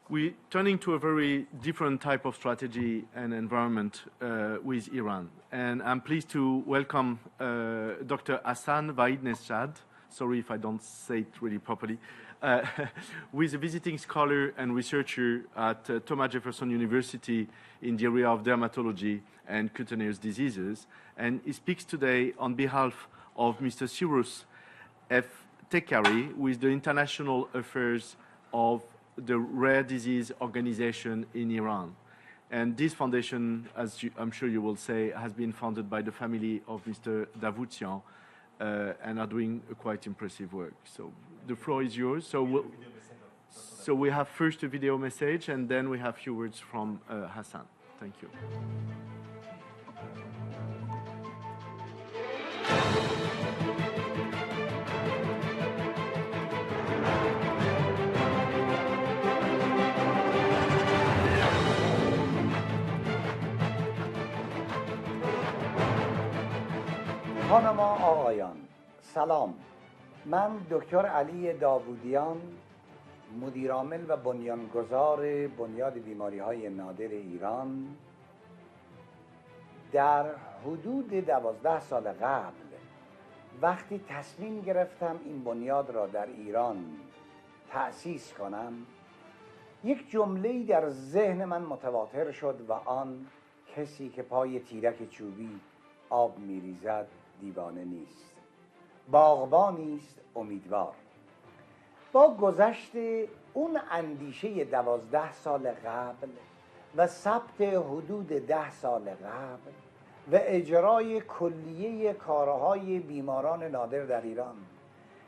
We're turning to a very different type of strategy and environment with Iran. And I'm pleased to welcome Dr. Hassan Vaid-Nesjad, sorry if I don't say it really properly, who is a visiting scholar and researcher at Thomas Jefferson University in the area of dermatology and cutaneous diseases. And he speaks today on behalf of Mr. Cyrus F. Tekari, who is the International Affairs of the Rare Disease Organization in Iran. And this foundation, as I'm sure you will say, has been founded by the family of Mr. Davutian and are doing a quite impressive work. So the floor is yours. So we have first a video message, and then we have a few words from Hassan. Thank you. خانم آقایان سلام، من دکتر علی داوودیان، مدیرعامل و بنیانگذار بنیاد بیماری‌های نادر ایران، در حدود 12 سال قبل وقتی تصمیم گرفتم این بنیاد را در ایران تأسیس کنم، یک جمله‌ای در ذهن من متواتر شد و آن کسی که پای تیرک چوبی آب می‌ریزد دیوانه نیست، باغبانی است امیدوار. با گذشت اون اندیشه 12 سال قبل و ثبت حدود 10 سال قبل و اجرای کلیه کارهای بیماران نادر در ایران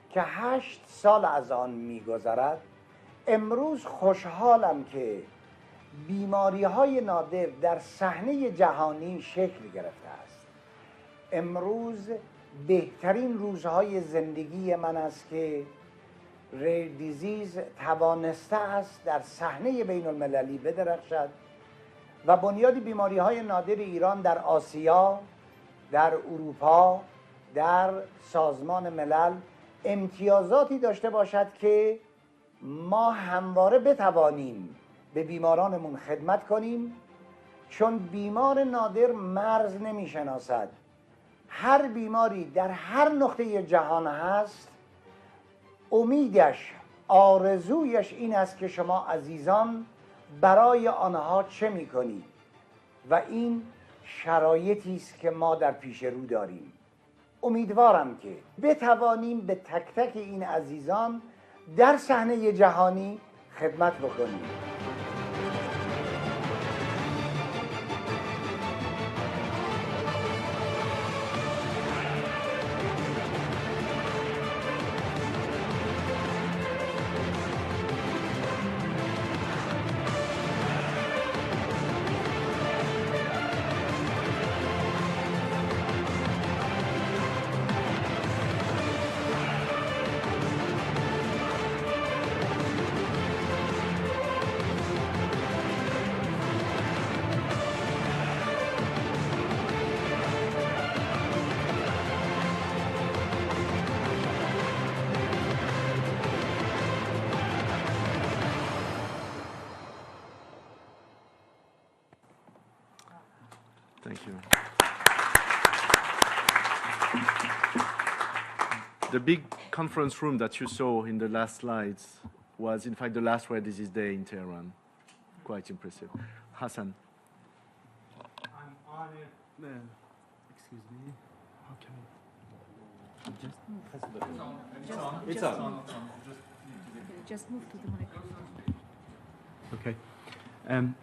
که 8 سال از آن می‌گذرد، امروز خوشحالم که بیماری‌های نادر در صحنه جهانی شکل گرفته است. امروز بهترین روزهای زندگی من است که ریر دیزیز توانسته است در صحنه بین المللی بدرخشد و بنیاد بیماری‌های نادر ایران در آسیا، در اروپا، در سازمان ملل امتیازاتی داشته باشد که ما همواره بتوانیم به بیمارانمون خدمت کنیم، چون بیمار نادر مرز نمی‌شناسد. هر بیماری در هر نقطه جهان هست، امیدش، آرزویش این است که شما عزیزان برای آنها چه می‌کنید و این شرایطی است که ما در پیش رو داریم. امیدوارم که بتوانیم به تک تک این عزیزان در صحنه جهانی خدمت بکنیم. Thank you. The big conference room that you saw in the last slides was, in fact, the last Rare Disease Day in Tehran. Quite impressive. Hassan. I'm honored. Excuse me. How can I? It's on. Just move to the microphone. Okay.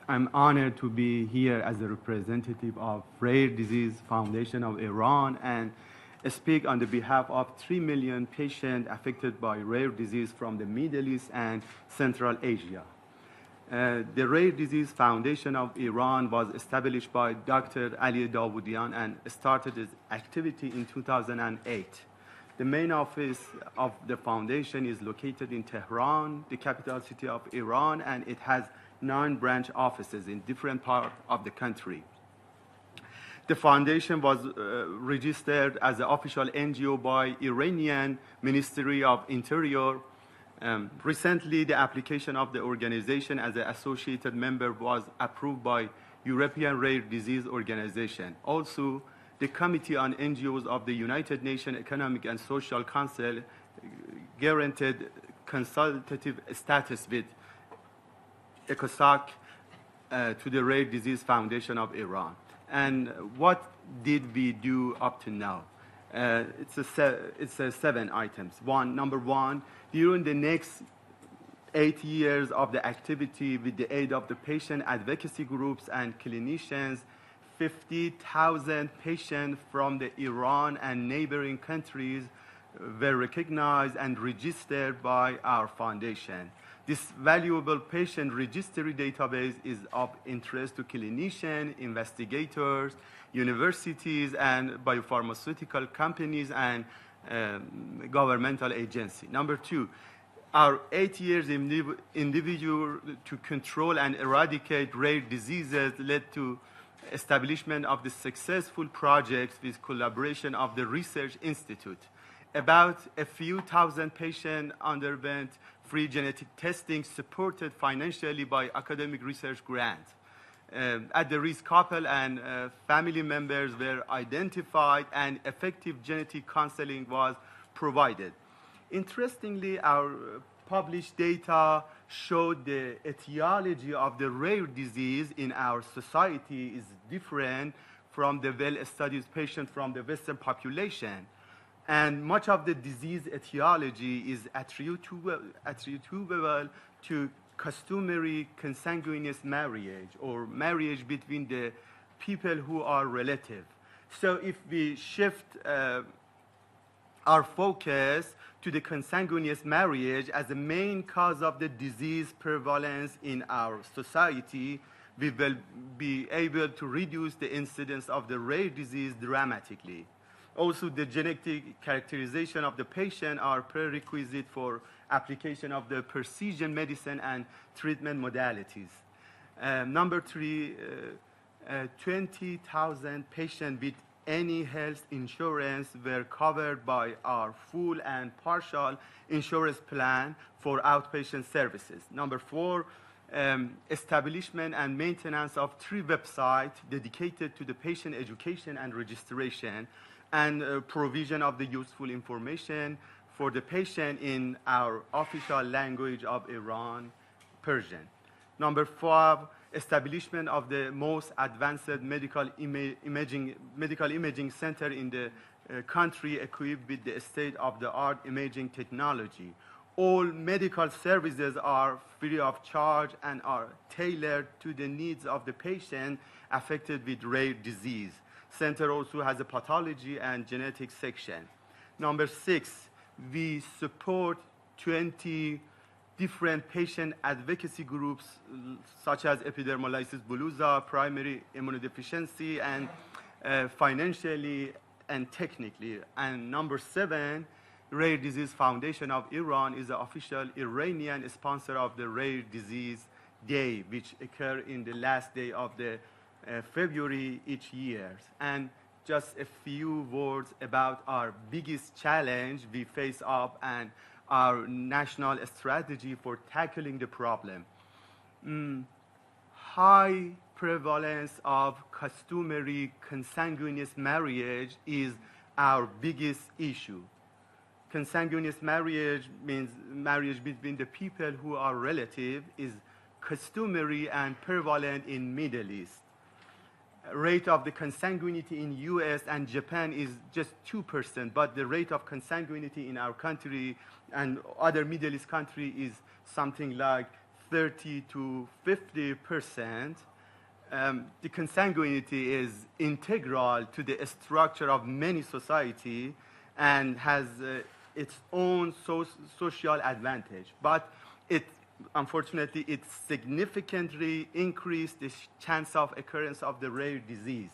I'm honored to be here as a representative of Rare Disease Foundation of Iran and speak on the behalf of 3 million patients affected by rare disease from the Middle East and Central Asia. The Rare Disease Foundation of Iran was established by Dr. Ali Davudian and started its activity in 2008. The main office of the foundation is located in Tehran, the capital city of Iran, and it has 9 branch offices in different parts of the country. The foundation was registered as an official NGO by Iranian Ministry of Interior Recently, the application of the organization as an associated member was approved by European Rare Disease Organization. Also, the Committee on NGOs of the United Nations Economic and Social Council guaranteed consultative status with ECOSOC to the Rare Disease Foundation of Iran. And what did we do up to now? It's 7 items. Number one, during the next 8 years of the activity with the aid of the patient advocacy groups and clinicians, 50,000 patients from the Iran and neighboring countries were recognized and registered by our foundation. This valuable patient registry database is of interest to clinicians, investigators, universities, and biopharmaceutical companies and governmental agencies. Number two, our 8 years individual to control and eradicate rare diseases led to establishment of the successful projects with collaboration of the Research Institute. About a few thousand patients underwent free genetic testing supported financially by academic research grants. At-the-risk couple and family members were identified and effective genetic counseling was provided. Interestingly, our published data showed the etiology of the rare disease in our society is different from the well-studied patient from the Western population. And much of the disease etiology is attributable to customary consanguineous marriage or marriage between the people who are relative. So if we shift our focus to the consanguineous marriage as the main cause of the disease prevalence in our society, we will be able to reduce the incidence of the rare disease dramatically. Also, the genetic characterization of the patient are prerequisite for application of the precision medicine and treatment modalities. Number three, 20,000 patients with any health insurance were covered by our full and partial insurance plan for outpatient services. Number four, establishment and maintenance of 3 websites dedicated to the patient education and registration and provision of the useful information for the patient in our official language of Iran, Persian. Number 5, establishment of the most advanced medical imaging center in the country equipped with the state-of-the-art imaging technology. All medical services are free of charge and are tailored to the needs of the patient affected with rare disease. Center also has a pathology and genetics section. Number 6, we support 20 different patient advocacy groups such as epidermolysis bullosa, primary immunodeficiency, and financially and technically. And number 7, Rare Disease Foundation of Iran is the official Iranian sponsor of the Rare Disease Day, which occurs in the last day of the February each year. And just a few words about our biggest challenge we face up and our national strategy for tackling the problem. High prevalence of customary consanguineous marriage is our biggest issue. Consanguineous marriage means marriage between the people who are relative, is customary and prevalent in Middle East. Rate of the consanguinity in US and Japan is just 2%, but the rate of consanguinity in our country and other Middle East country is something like 30 to 50%. The consanguinity is integral to the structure of many society and has its own social advantage, but unfortunately, it significantly increased the chance of occurrence of the rare disease.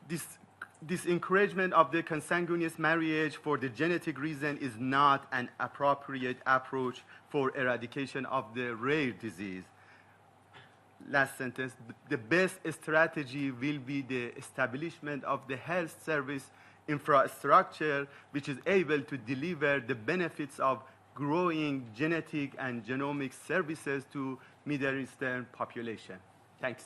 This encouragement of the consanguineous marriage for the genetic reason is not an appropriate approach for eradication of the rare disease. Last sentence, the best strategy will be the establishment of the health service infrastructure which is able to deliver the benefits of growing genetic and genomic services to Middle Eastern population. Thanks.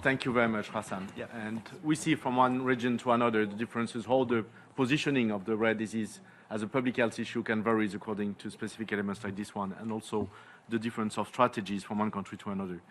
Thank you very much, Hassan. Yeah. And we see from one region to another the differences, how the positioning of the rare disease as a public health issue can vary according to specific elements like this one, and also the difference of strategies from one country to another.